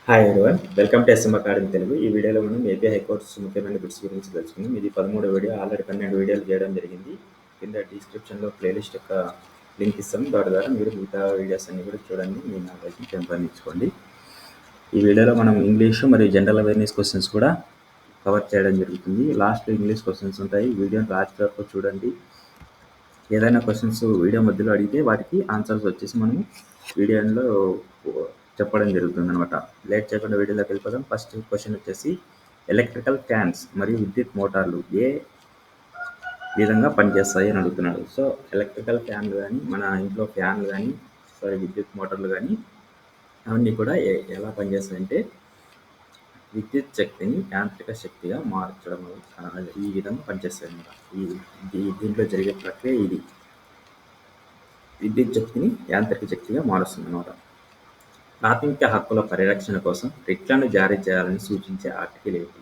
Hi everyone. Welcome to S M academy Telugu. ఈ వీడియోలో మనం ఏపీ హైకోర్టు ముఖ్యమైన బిట్స్ గురించి తెలుసుకుందాం. ఇది 13వ వీడియో. ఆల్రెడీ 12 వీడియోలు చేయడం జరిగింది. కింద డిస్క్రిప్షన్లో ప్లేలిస్ట్ యొక్క లింక్ ఇస్తాం. దాని ద్వారా మీరు మిగతా వీడియోస్ అన్ని కూడా చూడండి. మీ నాలెడ్జ్ని పెంపొందించుకోండి. ఈ వీడియోలో మనం ఇంగ్లీషు మరియు జనరల్ అవేర్నెస్ క్వశ్చన్స్ కూడా కవర్ చేయడం జరుగుతుంది. లాస్ట్ ఇంగ్లీష్ క్వశ్చన్స్ ఉంటాయి. వీడియోని లాస్ట్ వరకు చూడండి. ఏదైనా క్వశ్చన్స్ వీడియో మధ్యలో అడిగితే వాటికి ఆన్సర్స్ వచ్చేసి మనము వీడియోలో చెప్పడం జరుగుతుంది అనమాట. లేట్ చేయకుండా వీడియోలోకి వెళ్ళిపోదాం. ఫస్ట్ క్వశ్చన్ వచ్చేసి ఎలక్ట్రికల్ ఫ్యాన్స్ మరియు విద్యుత్ మోటార్లు ఏ విధంగా పనిచేస్తాయి అని అడుగుతున్నాడు. సో ఎలక్ట్రికల్ ఫ్యాన్లు కానీ మన ఇంట్లో ఫ్యాన్లు కానీ విద్యుత్ మోటార్లు కానీ అవన్నీ కూడా ఎలా పనిచేస్తాయంటే విద్యుత్ శక్తిని యాంత్రిక శక్తిగా మార్చడం ఈ విధంగా పనిచేస్తాయి అన్నమాట. దీంట్లో జరిగే ప్రక్రియ ఇది. విద్యుత్ శక్తిని యాంత్రిక శక్తిగా మారుస్తుంది అన్నమాట. ప్రాథమిక హక్కుల పరిరక్షణ కోసం రిట్లను జారీ చేయాలని సూచించే ఆర్టికల్ ఏంటి?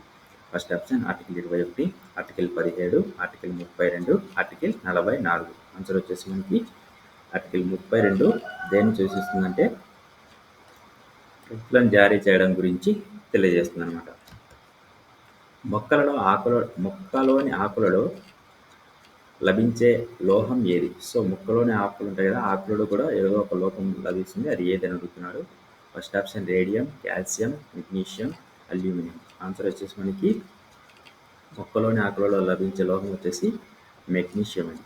First option article 21, article 17, article 32, article 44. Answer వచ్చేసి మనకి ఆర్టికల్ 32 దేన్ని సూచిస్తుందంటే రిట్లను జారీ చేయడం గురించి తెలియజేస్తుంది అనమాట. మొక్కలోని ఆకులలో లభించే లోహం ఏది? సో మొక్కలోని ఆకులు ఉంటాయి కదా, ఆకులలో కూడా ఏదో ఒక లోహం లభిస్తుంది. అది ఏదని అడుగుతున్నాడు. First option radium, calcium, magnesium, aluminium. Answer వచ్చేసి మనకి మొక్కలోని ఆకులలో లభించే లోహం వచ్చేసి మెగ్నీషియం అండి.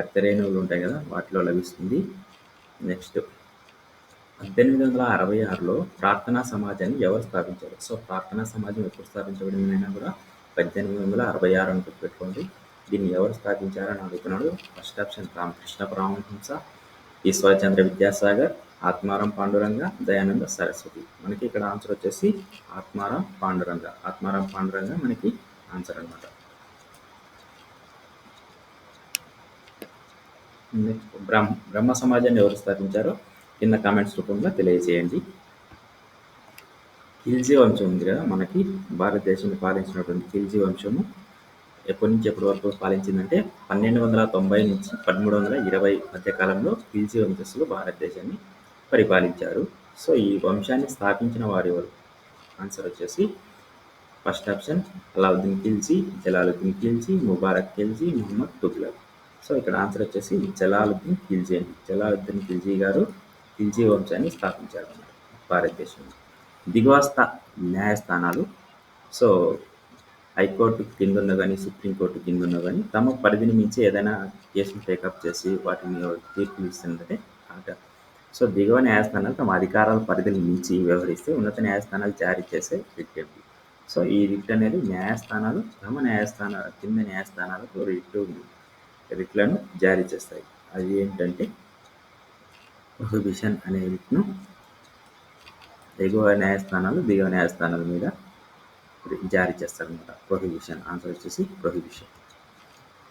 అర్ధరేణువులు ఉంటాయి కదా, వాటిలో లభిస్తుంది. నెక్స్ట్ 1866లో ప్రార్థనా సమాజాన్ని ఎవరు స్థాపించారు? సో ప్రార్థనా సమాజం ఎప్పుడు స్థాపించబడిందైనా కూడా 1866 అని గుర్తుపెట్టుకోండి. దీన్ని ఎవరు స్థాపించారని అడుగుతున్నాడు. First option Ramakrishna Paramahansa, Ishwarchandra Vidyasagar, Atmaram Pandurang, Dayananda Saraswati. మనకి ఇక్కడ ఆన్సర్ వచ్చేసి ఆత్మారాం పాండురంగ మనకి ఆన్సర్ అనమాట. నెక్స్ట్ బ్రహ్మ సమాజాన్ని ఎవరు స్థాపించారో కింద కామెంట్స్ రూపంలో తెలియజేయండి. ఖిల్జీ వంశం ఉంది కదా, మనకి భారతదేశాన్ని పాలించినటువంటి ఖిల్జీ వంశము ఎప్పటి నుంచి ఎప్పటి వరకు పాలించిందంటే 1290 నుంచి 1320 మధ్య కాలంలో ఖిల్జీ వంశస్థులు భారతదేశాన్ని పరిపాలించారు. సో ఈ వంశాన్ని స్థాపించిన వారు ఎవరు? ఆన్సర్ వచ్చేసి first option Alauddin Khilji, Jalaluddin Khilji, Mubarak Khilji, Muhammad Tughlaq. So ఇక్కడ ఆన్సర్ వచ్చేసి జలాలుద్దీన్ ఖిల్జీ అండి. జలాలుద్దీన్ ఖిల్జీ గారు ఖిల్జీ వంశాన్ని స్థాపించారు భారతదేశంలో. దిగువ న్యాయస్థానాలు, సో హైకోర్టు కింద ఉన్న కానీ సుప్రీంకోర్టు కింద ఉన్న కానీ తమ పరిధిని మించి ఏదైనా కేసును టేకప్ చేసి వాటిని తీర్పులు ఇస్తుందంటే సో దిగువ న్యాయస్థానాలు తమ అధికారాల పరిధిని మించి వ్యవహరిస్తే ఉన్నత న్యాయస్థానాలు జారీ చేసే రిట్. సో ఈ రిట్ అనేది న్యాయస్థానాలు తమ కింద న్యాయస్థానాలకు రిట్లను జారీ చేస్తాయి. అది ఏంటంటే ప్రొహిబిషన్ అనే రిట్ను ఎగువ న్యాయస్థానాలు దిగువ న్యాయస్థానాల మీద జారీ చేస్తారనమాట. ప్రొహిబిషన్. ఆన్సర్ వచ్చేసి ప్రొహిబిషన్.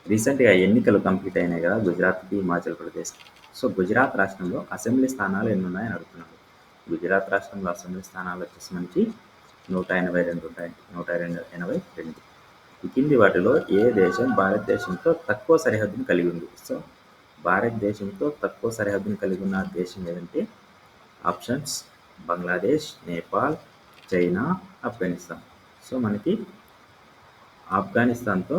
రీసెంట్గా ఎన్నికలు కంప్లీట్ అయినాయి కదా, గుజరాత్కి హిమాచల్ ప్రదేశ్. సో గుజరాత్ రాష్ట్రంలో అసెంబ్లీ స్థానాలు ఎన్ని ఉన్నాయని అడుగుతున్నాడు. గుజరాత్ రాష్ట్రంలో అసెంబ్లీ స్థానాలు వచ్చేసి మనకి 182 ఉంటాయి. 182. ఈ కింది వాటిలో ఏ దేశం భారతదేశంతో తక్కువ సరిహద్దును కలిగి ఉంది? సో భారతదేశంతో తక్కువ సరిహద్దును కలిగి ఉన్న దేశం ఏదంటే options Bangladesh, Nepal, China, Afghanistan. So మనకి ఆఫ్ఘనిస్తాన్తో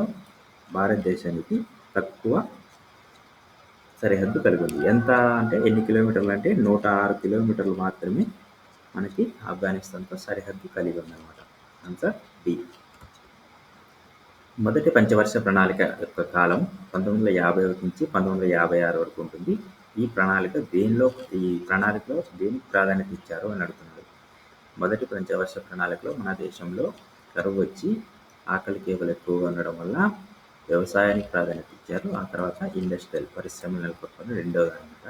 భారతదేశానికి తక్కువ సరిహద్దు కలిగి ఉంది. ఎంత అంటే ఎన్ని కిలోమీటర్లు అంటే 106 కిలోమీటర్లు మాత్రమే మనకి ఆఫ్ఘనిస్తాన్తో సరిహద్దు కలిగి ఉందన్నమాట. Answer D. మొదటి పంచవర్ష ప్రణాళిక యొక్క కాలం 1951 నుంచి 1956 వరకు ఉంటుంది. ఈ ప్రణాళికలో దేనికి ప్రాధాన్యత ఇచ్చారు అని అడుగుతున్నాడు. మొదటి పంచవర్ష ప్రణాళికలో మన దేశంలో కరువు వచ్చి ఆకలి కేవలం ఎక్కువగా ఉండడం వల్ల వ్యవసాయానికి ప్రాధాన్యత ఇచ్చారు. ఆ తర్వాత ఇండస్ట్రియల్ పరిశ్రమలు నెలకొల్పడం రెండవది అనమాట.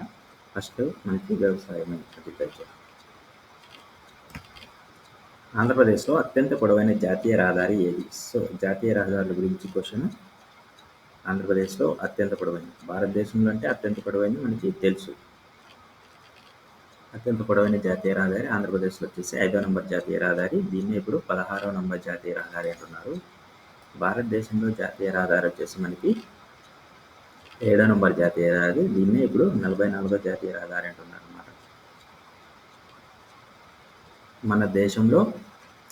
ఫస్ట్ మనకి వ్యవసాయం, అగ్రికల్చర్. ఆంధ్రప్రదేశ్లో అత్యంత పొడవైన జాతీయ రహదారి ఏది? సో జాతీయ రహదారుల గురించి క్వశ్చన్. ఆంధ్రప్రదేశ్లో అత్యంత పొడవైన, భారతదేశంలో అంటే అత్యంత పొడవైన మనకి తెలుసు. అత్యంత పొడవైన జాతీయ రహదారి ఆంధ్రప్రదేశ్లో వచ్చేసి 5వ నంబర్ జాతీయ రహదారి. దీన్ని ఇప్పుడు 16వ నంబర్ జాతీయ రహదారి అంటున్నారు. భారతదేశంలో జాతీయ రహదారి వచ్చేసి మనకి 7వ నంబర్ జాతీయ రహదారి. దీన్నే ఇప్పుడు 44వ జాతీయ రహదారి అంటున్నారు అన్నమాట. మన దేశంలో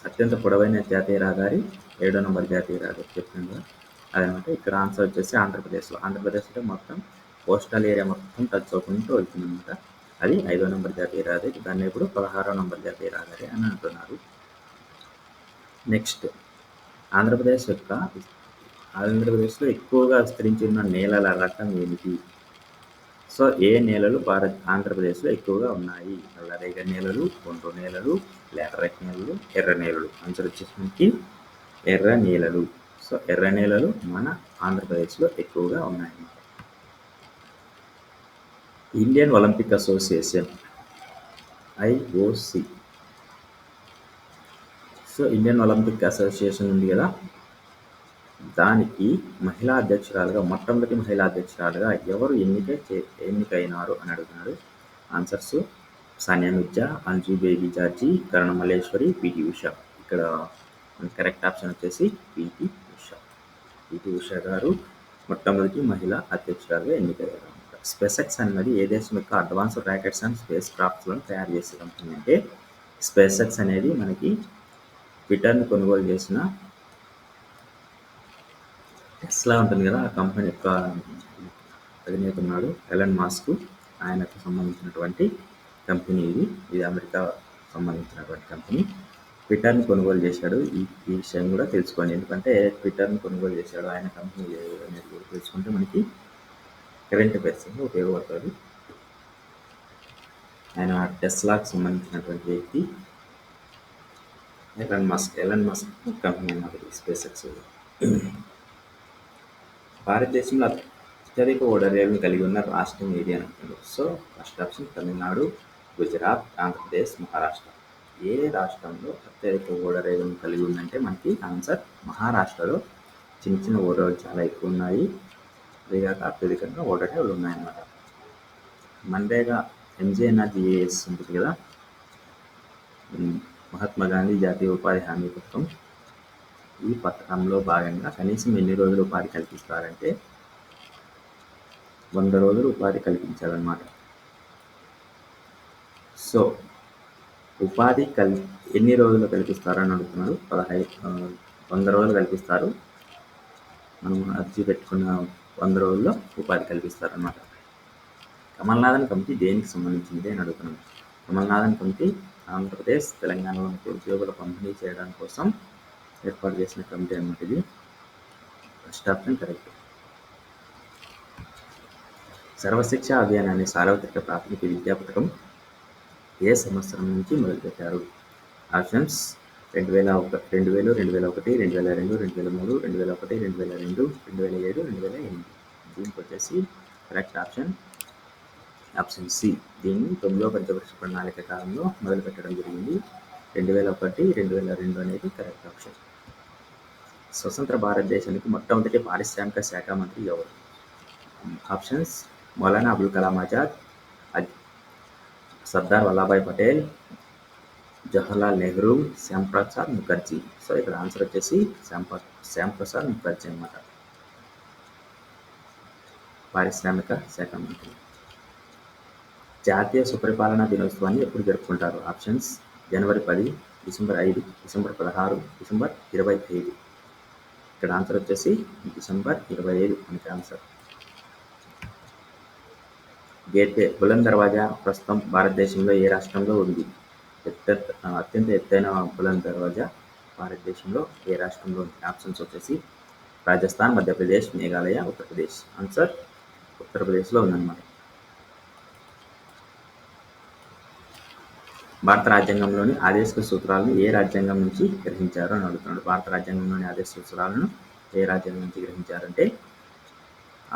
అత్యంత పొడవైన జాతీయ రహదారి 7వ నంబర్ జాతీయ రహదారి చెప్పాను కదా, అదనమాట. ఇక్కడ ఆన్సర్ వచ్చేసి ఆంధ్రప్రదేశ్లో. ఆంధ్రప్రదేశ్లో మొత్తం కోస్టల్ ఏరియా మొత్తం టచ్ అవుకుంటూ వెళ్తుందన్నమాట. అది 5వ నంబర్ జాతీయ రహదారి. దాన్ని ఇప్పుడు 16వ నంబర్ జాతీయ రహదారి అని అంటున్నారు. నెక్స్ట్, ఆంధ్రప్రదేశ్లో ఎక్కువగా విస్తరించి ఉన్న నేలల రకం ఏమిటి? సో ఏ నేలలు ఆంధ్రప్రదేశ్లో ఎక్కువగా ఉన్నాయి? నల్లరేగడి నేలలు, ఒండ్రు నేలలు, లాటరైట్ నేలలు, ఎర్ర నేలలు. ఆన్సర్ వచ్చేసరికి ఎర్ర నేలలు. సో ఎర్ర నేలలు మన ఆంధ్రప్రదేశ్లో ఎక్కువగా ఉన్నాయి. Indian Olympic association, IOC. So Indian Olympic association ఉంది కదా, దానికి మహిళా అధ్యక్షురాలుగా, మొట్టమొదటి మహిళా అధ్యక్షురాలుగా ఎవరు ఎన్నికైనారు అని అడుగుతున్నారు. Answers: Sania Mirza, Anju Bobby George, Karnam Malleswari, PT Usha. ఇక్కడ కరెక్ట్ ఆప్షన్ వచ్చేసి పిటి ఉషా. పిటి ఉషా గారు మొట్టమొదటి మహిళా అధ్యక్షురాలుగా ఎన్నికయ్యారు. స్పేస్ ఎక్స్ అనేది ఏ దేశం యొక్క అడ్వాన్స్డ్ రాకెట్స్ అండ్ స్పేస్ క్రాఫ్ట్లను తయారు చేసే కంపెనీ అంటే, స్పేస్ ఎక్స్ అనేది మనకి ట్విట్టర్ని కొనుగోలు చేసిన టెస్లా ఉంటుంది కదా, ఆ కంపెనీ యొక్క అధినేత ఉన్నాడు ఎలన్ మాస్క్. ఆయనకు సంబంధించినటువంటి కంపెనీ ఇది అమెరికా సంబంధించినటువంటి కంపెనీ. ట్విట్టర్ని కొనుగోలు చేశాడు. ఈ విషయం కూడా తెలుసుకోండి, ఎందుకంటే ట్విట్టర్ని కొనుగోలు చేశాడు ఆయన కంపెనీ అనేది కూడా తెలుసుకుంటే మనకి కరెంట్ అఫైర్స్ ఉపయోగపడుతుంది. ఆయన టెస్లాకు సంబంధించినటువంటి వ్యక్తి ఎలన్ మస్క్ కంపెనీ అన్నది స్పేస్ ఎక్స్. భారతదేశంలో అత్యధిక ఓడరేవులను కలిగి ఉన్న రాష్ట్రం ఏది అని అంటున్నారు. So first option Tamil Nadu, Gujarat, Andhra Pradesh, Maharashtra. ఏ రాష్ట్రంలో అత్యధిక ఓడరేవులను కలిగి ఉందంటే మనకి ఆన్సర్ మహారాష్ట్రలో. చిన్న చిన్న ఓడరేవులు చాలా ఎక్కువ ఉన్నాయి, అదేగాక అత్యధికంగా ఓడరేవులు ఉన్నాయన్నమాట. మన్రేగా ఎంజేఎన్ఆర్జీఏఎస్ ఉంటుంది కదా, మహాత్మా గాంధీ జాతీయ ఉపాధి హామీ పథకం. ఈ పథకంలో భాగంగా కనీసం ఎన్ని రోజులు ఉపాధి కల్పిస్తారంటే 100 రోజులు ఉపాధి కల్పించాలన్నమాట. సో ఉపాధి ఎన్ని రోజులు కల్పిస్తారని అడుగుతున్నారు. 100 రోజులు కల్పిస్తారు. మనం అర్జీ పెట్టుకున్న 100 రోజుల్లో ఉపాధి కల్పిస్తారన్నమాట. కమల్నాథన్ కమిటీ దేనికి సంబంధించింది అని అడుగుతున్నాం. కమల్నాథన్ కమిటీ ఆంధ్రప్రదేశ్, తెలంగాణలోని ఉద్యోగుల పంపిణీ చేయడం కోసం ఏర్పాటు చేసిన కమిటీ అన్నమాట. ఇది first option correct. Sarva Shiksha Abhiyan అనే సార్వత్రిక ప్రాథమిక విద్యా పథకం ఏ సంవత్సరం నుంచి మొదలుపెట్టారు? ఆప్షన్స్: 2000, 2001, 2002, 2003, 2001, 2002, 2007, 2008. దీనికి వచ్చేసి కరెక్ట్ ఆప్షన్ సి. దీన్ని 9వ పంచవర్ష ప్రణాళిక కాలంలో మొదలుపెట్టడం జరిగింది. 2001, 2002 అనేది కరెక్ట్ ఆప్షన్. స్వతంత్ర భారతదేశానికి మొట్టమొదటి పారిశ్రామిక శాఖ మంత్రి ఎవరు? ఆప్షన్స్: మౌలానా అబుల్ కలాం ఆజాద్, సర్దార్ వల్లభాయ్ పటేల్, జవహర్లాల్ నెహ్రూ, శ్యామ్ ప్రసాద్ ముఖర్జీ. సో ఇక్కడ ఆన్సర్ వచ్చేసి శ్యామ్ ప్రసాద్ ముఖర్జీ అన్నమాట, పారిశ్రామిక శాఖ మంత్రి. జాతీయ సుపరిపాలనా దినోత్సవాన్ని ఎప్పుడు జరుపుకుంటారు? ఆప్షన్స్: జనవరి 10, డిసెంబర్ 5, డిసెంబర్ 16, డిసెంబర్ 25. ఇక్కడ ఆన్సర్ వచ్చేసి డిసెంబర్ 25 మనకి ఆన్సర్. గేట్వే బులంద్ దర్వాజా ప్రస్తుతం భారతదేశంలో ఏ రాష్ట్రంలో ఉంది? అత్యంత ఎత్తైన బులంద్ దర్వాజా భారతదేశంలో ఏ రాష్ట్రంలో ఉంది? ఆప్షన్స్ వచ్చేసి రాజస్థాన్, మధ్యప్రదేశ్, మేఘాలయ, ఉత్తరప్రదేశ్. ఆన్సర్ ఉత్తరప్రదేశ్లో ఉందన్నమాట. భారత రాజ్యాంగంలోని ఆదేశిక సూత్రాలను ఏ రాజ్యాంగం నుంచి గ్రహించారు అని అడుగుతున్నాడు. భారత రాజ్యాంగంలోని ఆదేశిక సూత్రాలను ఏ రాజ్యాంగం నుంచి గ్రహించారంటే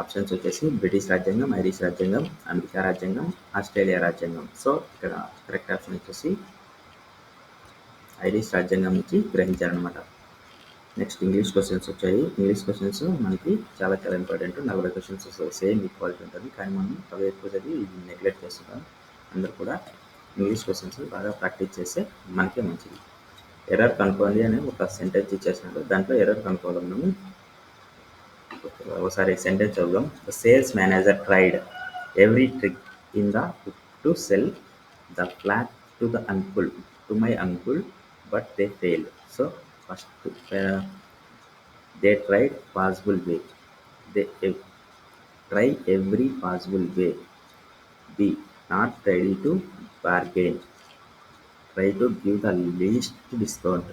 ఆప్షన్స్ వచ్చేసి బ్రిటిష్ రాజ్యాంగం, ఐరిష్ రాజ్యాంగం, అమెరికా రాజ్యాంగం, ఆస్ట్రేలియా రాజ్యాంగం. సో ఇక్కడ కరెక్ట్ ఆప్షన్ వచ్చేసి ఐరిష్ రాజ్యాంగం నుంచి గ్రహించారనమాట. నెక్స్ట్ ఇంగ్లీష్ క్వశ్చన్స్ వచ్చాయి. ఇంగ్లీష్ క్వశ్చన్స్ మనకి చాలా చాలా ఇంపార్టెంట్. 40 క్వశ్చన్స్ సేమ్ ఈక్వాలిటీ ఉంటుంది, కానీ మనం అవి ఎక్కువ చదివి ఇది నెగ్లెక్ట్ చేస్తుంటాం. అందరూ కూడా ఇంగ్లీష్ క్వశ్చన్స్ బాగా ప్రాక్టీస్ చేస్తే మనకే మంచిది. ఎర్రర్ కనుక్కోండి అని ఒక సెంటెన్స్ ఇచ్చేసినట్టు దాంట్లో ఎర్రర్ కనుక్కోవడం. ఒకసారి సెంటెన్స్ చదువుదాం. The sales manager tried every trick in the book to sell the flat to the అన్పుల్ to my uncle, but they failed. So first, uh, they tried possible way. They try every possible way. B. Not ready to bargain. Try to give the least discount.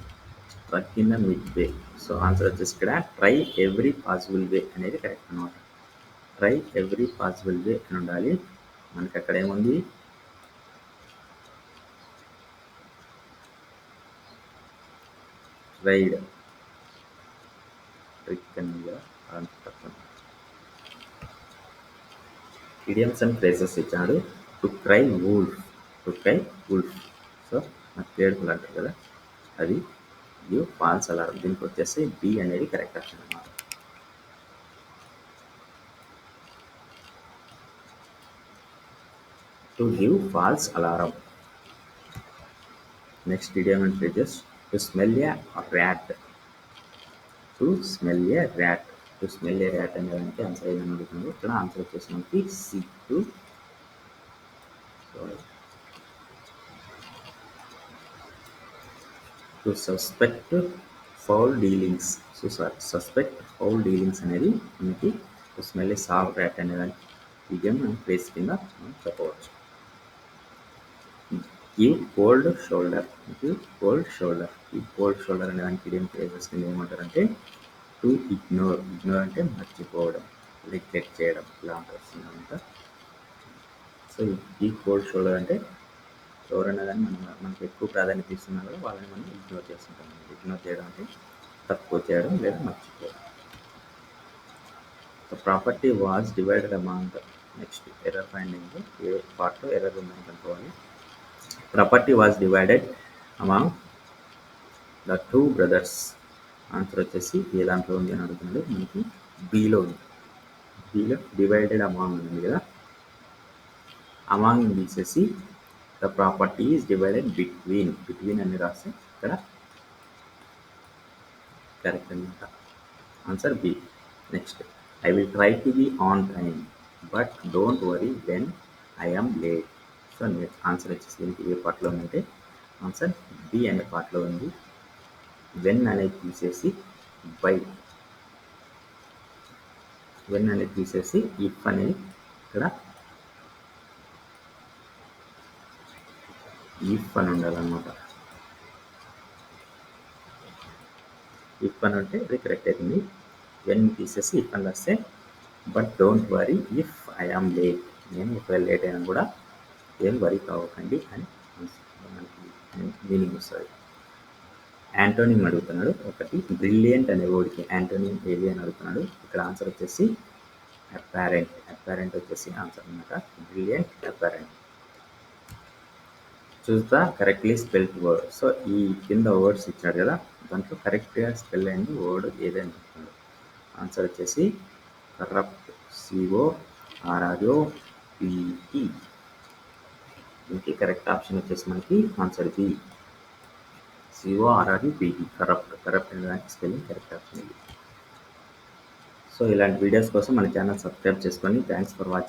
Struck in the midway. So answer వచ్చేసి ఇక్కడ try every possible way అనేది correct అనమాట. Try every possible way అని ఉండాలి. మనకి అక్కడ ఏముంది, tried trick అని ఉంది కదా. ఇడియమ్స్ అండ్ ఫ్రేజెస్ ఇచ్చాడు. To cry wolf, to cry wolf. So మనకి ఏడుపులు అంటారు కదా, అది గివ్ ఫాల్స్ అలారం. దీనికి వచ్చేసి బి అనేది కరెక్ట్ ఆప్షన్ అన్నమాట. To give false alarm. Next idiom and phrases. To smell a rat. To smell a rat. To smell a rat అనే దానికి ఆన్సర్ ఏదని అడుగుతుంది. ఇక్కడ ఆన్సర్ వచ్చేసి మనకి C. To suspect foul dealings. So suspect foul dealings అనేది మనకి to smell ఏ సాల్ ర్యాట్ అనే దానికి ఇడియం అండ్ ఫ్రేజ్ కింద మనం చెప్పవచ్చు. Give cold shoulder. Give cold shoulder. ఈ కోల్డ్ షోల్డర్ అనే దానికి ఇడియం ఫ్రేజెస్ కింద ఏమంటారంటే టు ఇగ్నోర్. ఇగ్నోర్ అంటే మర్చిపోవడం, నెగ్లెక్ట్ చేయడం, ఇలా వస్తుంది అనమాట. సో ఈ కోల్డ్ షోల్డర్ అంటే ఎవరైనా కానీ మనకి ఎక్కువ ప్రాధాన్యత ఇస్తున్నా కూడా వాళ్ళని మనం ఇగ్నోర్ చేస్తుంటాం. ఇగ్నోర్ చేయడం అంటే తక్కువ చేయడం లేదా మర్చిపోవడం. So property was divided among. Next error finding. ఏ పార్ట్లో ఎర్రర్ ఉందని కనుక్కోవాలి. Property was divided among the two brothers. Answer వచ్చేసి ఏ దాంట్లో ఉంది అని అడుగుతున్నాడు. మనకి బిలో ఉంది. బిలో డివైడెడ్ అమాంగ్ ఉంది కదా, అమాంగ్ తీసేసి the property is divided between. Between అని రాస్తే ఇక్కడ కరెక్ట్ అనమాట. Answer B. Next, I will try to be on time but don't worry when I am late. So next answer వచ్చేసి దీనికి ఏ పార్ట్లో ఉందంటే ఆన్సర్ బి అనే పార్ట్లో ఉంది. వెన్ అనేది తీసేసి బై, వెన్ అనేది తీసేసి ఇఫ్ అనేది ఇక్కడ ఇఫ్ అని ఉండాలన్నమాట. ఇఫ్ అని ఉంటే అది కరెక్ట్ అవుతుంది. వెన్ తీసేసి ఇఫ్ అని వస్తే but don't worry if I am late. నేను ఒకవేళ లేట్ అయినా కూడా ఏం వరీ కావకండి అని మీనింగ్ వస్తుంది. యాంటోనిమ్ అడుగుతున్నాడు. ఒకటి బ్రిలియంట్ అనే వర్డ్కి యాంటోనిమ్ ఏది అని అడుగుతున్నాడు. ఇక్కడ ఆన్సర్ వచ్చేసి అపారెంట్. అపారెంట్ వచ్చేసి ఆన్సర్ అనమాట. Brilliant, apparent. Choose the correctly spelled word. So ఈ కింద వర్డ్స్ ఇచ్చాడు కదా, దాంట్లో కరెక్ట్గా స్పెల్ అయింది వర్డ్ ఏదని చెప్తున్నాడు. ఆన్సర్ వచ్చేసి కరప్ట్. CORROPT. దీనికి కరెక్ట్ ఆప్షన్ వచ్చేసి మనకి answer B. CORRUPT. Corrupt. Corrupt అనే దానికి స్పెల్లింగ్ కరెక్ట్ ఆప్షన్ ఇది. సో ఇలాంటి వీడియోస్ కోసం మన ఛానల్ సబ్స్క్రైబ్ చేసుకోండి. Thanks for watching.